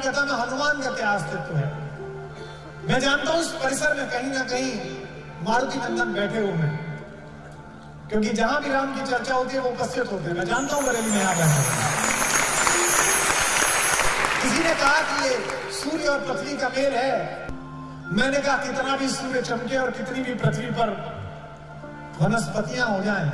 कथा में हनुमान का क्या अस्तित्व है। मैं जानता हूं इस परिसर में कहीं ना कहीं मारुति नंदन बैठे हुए हैं, क्योंकि जहां भी राम की चर्चा होती है वो उपस्थित होते हैं। मैं जानता हूं बरेली में यहां बैठे हैं। किसी ने कहा कि ये सूर्य और पृथ्वी का मेल है। मैंने कहा कितना भी सूर्य चमके और कितनी भी पृथ्वी पर वनस्पतियां हो जाएं,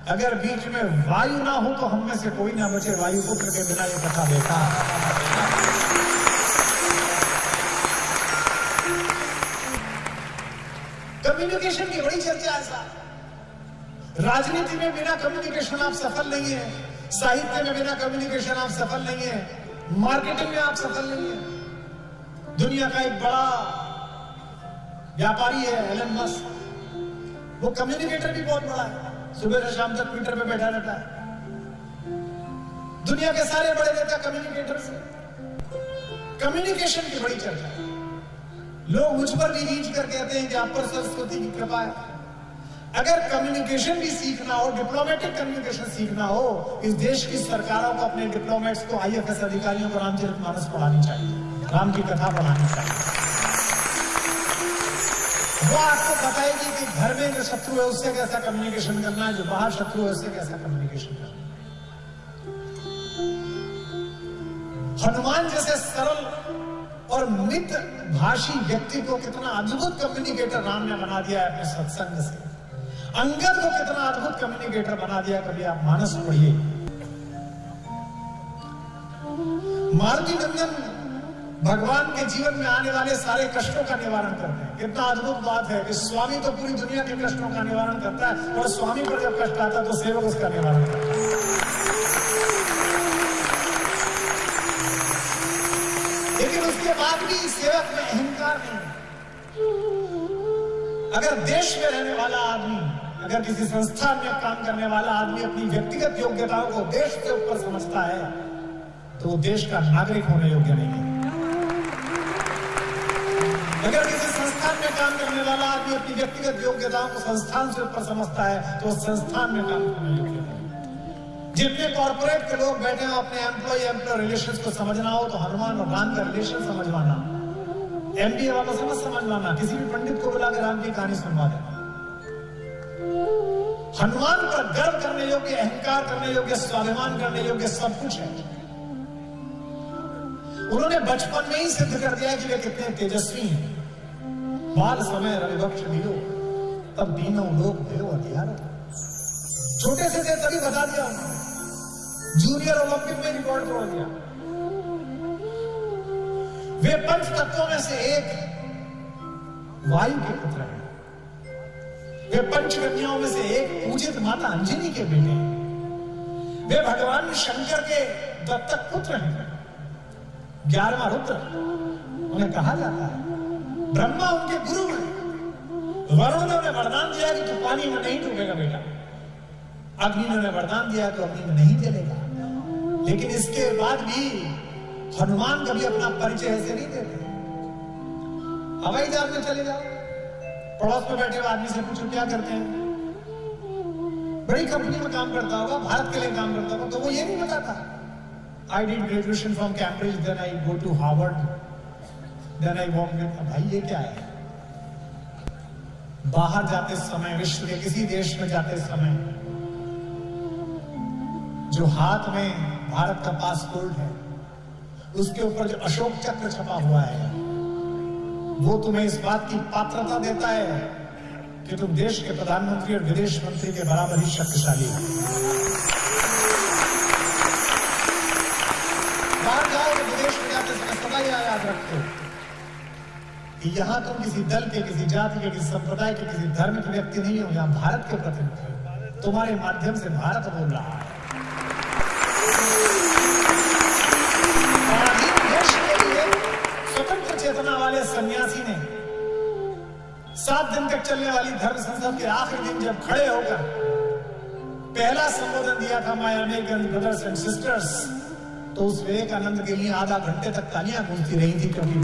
अगर बीच में वायु ना हो तो हम में से कोई ना बचे। वायु पुत्र के बिना ये कथा देखा। कम्युनिकेशन की बड़ी चर्चा है साहब। राजनीति में बिना कम्युनिकेशन आप सफल नहीं है, साहित्य में बिना कम्युनिकेशन आप सफल नहीं है, मार्केटिंग में आप सफल नहीं है। दुनिया का एक बड़ा व्यापारी है एलन मस्क, वो कम्युनिकेटर भी बहुत बड़ा है। सुबह से शाम तक ट्विटर पे बैठा रहता है। दुनिया के सारे बड़े नेता कम्युनिकेटर से। कम्युनिकेशन की बड़ी चर्चा है। लोग मुझ पर भी रीच कर कहते हैं कि आप पर सरस्वती की कृपा है। अगर कम्युनिकेशन भी सीखना हो, डिप्लोमेटिक कम्युनिकेशन सीखना हो, इस देश की सरकारों को अपने डिप्लोमेट्स को, IFS अधिकारियों को रामचरितमानस पढ़ानी चाहिए, राम की कथा पढ़ानी चाहिए। वो आपको बताएगी कि घर में जो शत्रु है उससे कैसा कम्युनिकेशन करना है, जो बाहर शत्रु है उससे कैसा कम्युनिकेशन करना है। हनुमान जैसे सरल और मित भाषी व्यक्ति को कितना अद्भुत कम्युनिकेटर राम ने बना दिया है अपने सत्संग से। अंगद को कितना अद्भुत कम्युनिकेटर बना दिया, कभी आप मानस पढ़िए। मारुति नंदन भगवान के जीवन में आने वाले सारे कष्टों का निवारण करते हैं। कितना अद्भुत बात है कि स्वामी तो पूरी दुनिया के कष्टों का निवारण करता है, और स्वामी पर जब कष्ट आता है तो सेवक उसका निवारण करता है। लेकिन उसके बाद भी सेवक में अहंकार नहीं। अगर देश में रहने वाला आदमी, अगर किसी संस्थान में काम करने वाला आदमी अपनी व्यक्तिगत योग्यताओं को देश से ऊपर समझता है तो वो देश का नागरिक होने योग्य नहीं है। अगर किसी संस्थान में काम करने वाला आदमी अपनी व्यक्तिगत योग्यताओं को संस्थान से ऊपर समझता है तो संस्थान में काम करने योग्य नहीं। जितने कॉर्पोरेट के लोग बैठे हो, अपने एम्प्लॉय रिलेशंस को समझना हो तो हनुमान और राम का रिलेशन समझवाना। MBA वालों से मत समझवाना, किसी भी पंडित को बुला के राम की कहानी सुनवा देना। हनुमान पर गर्व करने योग्य, अहंकार करने योग्य, स्वाभिमान करने योग्य सब कुछ है। उन्होंने बचपन में ही सिद्ध कर दिया कि वे कितने तेजस्वी हैं। बाल समय रविवक्ष दियो, तब दीनों लोग भयो अधियारो। छोटे से थे तभी बता दिया उन्होंने। जूनियर ओलंपिक में रिकॉर्ड तोड़ दिया। वे पंच तत्वों में से एक वायु के पुत्र हैं। वे पंचकन्याओं में से एक पूजित माता अंजनी के बेटे हैं। वे भगवान शंकर के दत्तक पुत्र हैं। 11वां रुद्र उन्हें कहा जाता है। ब्रह्मा उनके गुरु हैं। वरुण ने उन्हें वरदान दिया कि तू पानी में नहीं डूबेगा बेटा। अग्नि ने उन्हें वरदान दिया तो अग्नि में नहीं जलेगा। लेकिन इसके बाद भी हनुमान कभी अपना परिचय ऐसे नहीं देते। हवाई जहाज में चले जाओ, पड़ोस में बैठे हुए आदमी से पूछो क्या करते हैं, बड़ी कंपनी में काम करता होगा, भारत के लिए काम करता होगा, तो वो ये नहीं बताता I did graduation from Cambridge, then I go to Harvard, then I work with। भाई ये क्या है? बाहर जाते समय, विश्व के किसी देश में जाते समय जो हाथ में भारत का पासपोर्ट है उसके ऊपर जो अशोक चक्र छपा हुआ है वो तुम्हें इस बात की पात्रता देता है कि तुम देश के प्रधानमंत्री और विदेश मंत्री के बराबर ही शक्तिशाली हो। बाहर जाओगे, विदेश में जाते समय सदा याद रखो कि यहां तुम किसी दल के, किसी जाति के, किसी संप्रदाय के, किसी धर्म के व्यक्ति नहीं हो, यहां भारत के प्रतिनिधि हो। तुम्हारे माध्यम से भारत बोल रहा है। स्वतंत्र चेतना वाले सन्यासी ने 7 दिन तक चलने वाली धर्म संसद के आखिरी दिन जब खड़े होकर पहला संबोधन दिया था, my American brothers and sisters, तो उस विवेकानंद के लिए आधा घंटे तक तालियां गूंजती रही थी, क्योंकि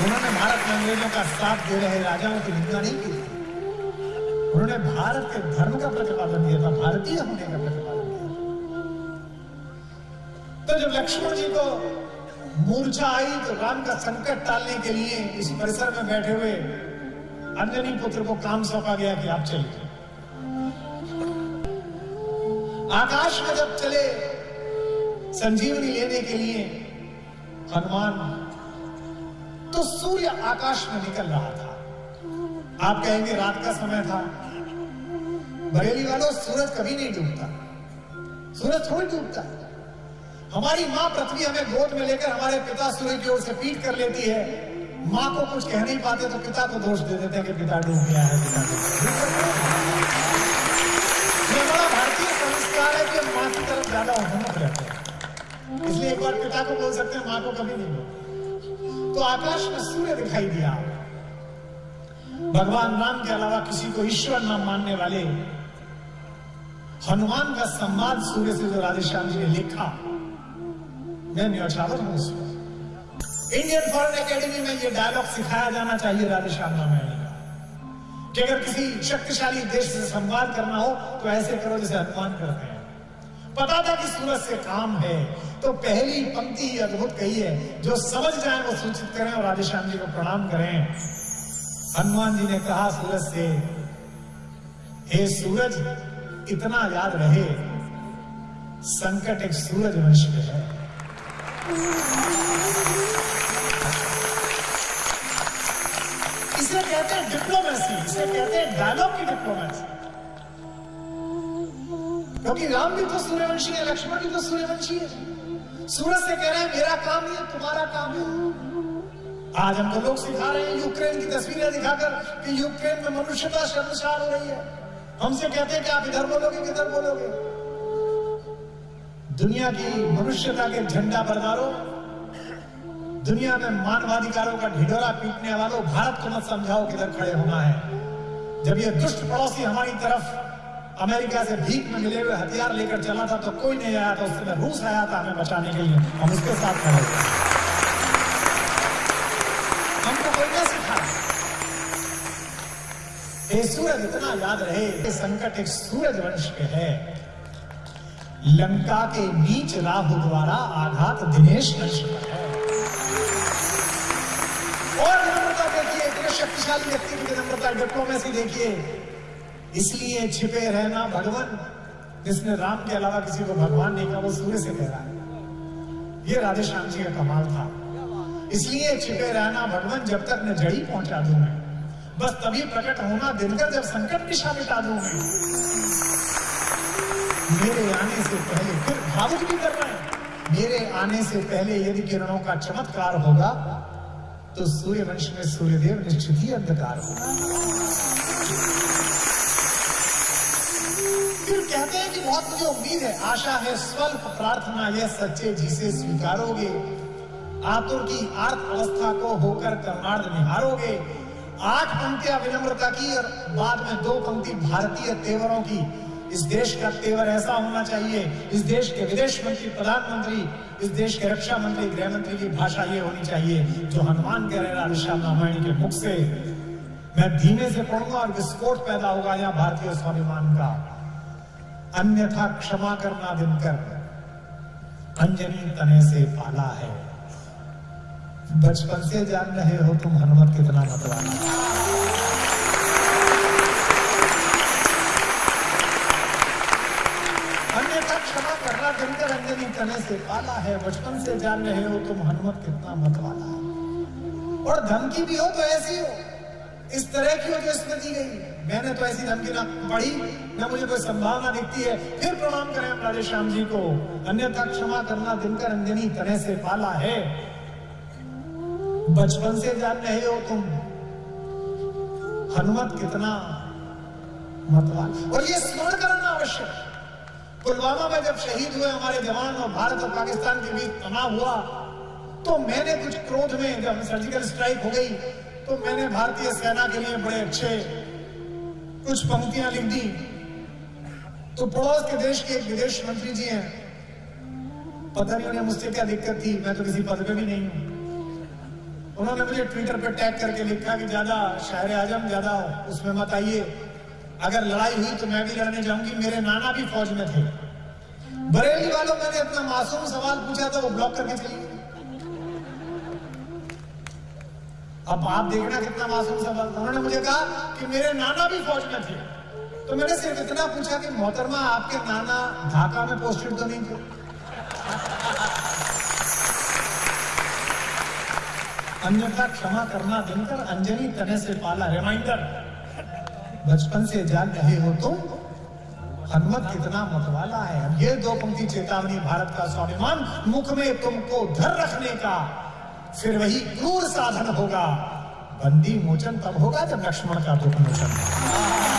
उन्होंने भारत में अंग्रेजों का साथ दे रहे राजाओं की निंदा नहीं की। उन्होंने भारत के धर्म का प्रतिपादन किया था, भारतीय होने का प्रतिपादन किया। तो जब लक्ष्मण जी को मूर्छा आई तो राम का संकट टालने के लिए इस परिसर में बैठे हुए अंजनी पुत्र को काम सौंपा गया कि आप चलिए। आकाश में जब चले संजीवनी लेने के लिए हनुमान, तो सूर्य आकाश में निकल रहा था। आप कहेंगे रात का समय था। बरेली वालों, सूरज कभी नहीं डूबता, सूरज थोड़ी डूबता। हमारी मां पृथ्वी हमें गोद में लेकर हमारे पिता सूर्य की ओर से पीठ कर लेती है। मां को कुछ कह नहीं पाते तो पिता को दोष दे देते हैं कि पिता डूब गया है, पिता ये बड़ा भारतीय संस्कार है कि मां की तरफ ज्यादा उन्मुख रहते हैं, इसलिए एक बार पिता को बोल सकते हैं, मां को कभी नहीं बोल। तो आकाश में सूर्य दिखाई दिया। भगवान राम के अलावा किसी को ईश्वर न मानने वाले हनुमान का संवाद सूर्य से जो राधेश्याम जी ने लिखा, मैं न्यौछावर हूं उसमें। इंडियन फॉरेन एकेडमी में यह डायलॉग सिखाया जाना चाहिए राधेश्याम रामायण का, कि अगर किसी शक्तिशाली देश से संवाद करना हो तो ऐसे करो जैसे हनुमान करते हैं। पता था कि सूरज से काम है, तो पहली पंक्ति ही अद्भुत कही है, जो समझ जाए वो सूचित करें और राधेश्याम जी को प्रणाम करें। हनुमान जी ने कहा सूरज से, हे सूरज, इतना याद रहे, संकट एक सूरज वंश पे है। इसे कहते हैं डिप्लोमेसी, इसे कहते हैं डायलॉग की डिप्लोमेसी। क्योंकि राम भी तो सूर्यवंशी है, लक्ष्मण भी तो सूर्यवंशी है। सूरज से कह रहे हैं मेरा काम नहीं है, तुम्हारा काम है। आज हमको लोग सिखा रहे हैं यूक्रेन की तस्वीरें दिखाकर कि यूक्रेन में मनुष्यता शर्मसार हो रही है। हमसे कहते हैं कि आप इधर बोलोगे किधर बोलोगे। दुनिया की मनुष्यता के झंडा बरदारों, दुनिया में मानवाधिकारों का ढिढोरा पीटने वालों, भारत को मत समझाओ किधर खड़े होना है। जब ये दुष्ट पड़ोसी हमारी तरफ अमेरिका से भीख में मिले हुए हथियार लेकर चला था तो कोई नहीं आया था, उस समय रूस आया था हमें बचाने के लिए, हम उसके साथ खड़े थे। हमको कोई नहीं सिखा। सूरज इतना याद रहे, संकट एक सूरज वंश पे है। लंका के नीच राहु द्वारा आघात दिनेश वंश पर है। और विनम्रता देखिए, इतने शक्तिशाली व्यक्ति की विनम्रता, डिप्लोमेसी देखिए। इसलिए छिपे रहना भगवान, जिसने राम के अलावा किसी को भगवान नहीं कहा, वो सूर्य से कह रहा है। ये राधेश्याम जी का कमाल था। इसलिए छिपे रहना भगवान, जब तक न जड़ी पहुंचा दूं मैं, बस तभी प्रकट होना दिनकर, जब संकट निशा मिटा दूं मैं। मेरे आने से पहले, फिर भावुक भी कर रहे हैं, मेरे आने से पहले यदि किरणों का चमत्कार होगा तो सूर्यवंश में सूर्यदेव निश्चित ही अंधकार होगा। फिर कहते हैं कि बहुत मुझे उम्मीद है, आशा है, स्वल्प प्रार्थना यह सच्चे जी से स्वीकारोगे। आतुर की आर्त अवस्था को होकर कर्णार्ध निहारोगे। 8 पंक्तियां विनम्रता की और बाद में 2 पंक्ति भारतीय तेवरों की। इस देश का तेवर ऐसा होना चाहिए, इस देश के विदेश मंत्री, प्रधानमंत्री, इस देश के रक्षा मंत्री, गृह मंत्री की भाषा ये होनी चाहिए जो हनुमान कह रहे राधेश्याम रामायण के मुख से। मैं धीमे से पढ़ूंगा और विस्फोट पैदा होगा यहाँ भारतीय स्वाभिमान का। अन्यथा क्षमा करना दिनकर, अंजनी तने से पाला है। बचपन से जान रहे हो तुम हनुमत कितना मतवाला। अन्यथा क्षमा करना दिनकर, अंजनी तने से पाला है। बचपन से जान रहे हो तुम हनुमत कितना मतवाला है। और धमकी भी हो तो ऐसी हो, इस तरह की हो जो इसमें दी गई। मैंने तो ऐसी धमकी ना पढ़ी, ना मुझे कोई संभावना दिखती है। फिर प्रणाम करें हम राधेश्याम जी को। अन्यथा क्षमा करना दिनकर, अंजनी तने से पाला है। बचपन से जान रहे हो तुम हनुमत कितना मतवाला। और ये स्मरण करना आवश्यक। पुलवामा में जब शहीद हुए हमारे जवान और भारत और पाकिस्तान के बीच तनाव हुआ, तो मैंने कुछ क्रोध में, जब सर्जिकल स्ट्राइक हो गई, तो मैंने भारतीय सेना के लिए बड़े अच्छे कुछ पंक्तियां लिख दी। तो पड़ोस के देश के एक विदेश मंत्री जी हैं, पता नहीं उन्हें मुझसे क्या दिक्कत थी, मैं तो किसी पद पे भी नहीं हूं। उन्होंने मुझे ट्विटर पे टैग करके लिखा कि ज्यादा शायर आजम ज्यादा उसमें मत आइए, अगर लड़ाई हुई तो मैं भी लड़ने जाऊंगी। मेरे नाना भी फौज में थे, बरेली वालों मैंने इतना मासूम सवाल पूछा था, वो ब्लॉक करके चली गई। अब आप देखना कितना मासूम सवाल। उन्होंने मुझे कहा कि मेरे नाना भी फौज में थे। तो मैंने सिर्फ इतना पूछा कि मोहतरमा आपके नाना ढाका में पोस्टेड तो नहीं थे? अन्यथा क्षमा करना दिनकर, अंजनी तने से पाला। रिमाइंडर, बचपन से जान रहे हो तुम हनुमत कितना मतवाला है। अब ये 2 पंक्ति चेतावनी, भारत का स्वाभिमान मुख में तुमको धर रखने का, फिर वही क्रूर साधन होगा। बंदी मोचन तब होगा जब लक्ष्मण का दुख मोचन।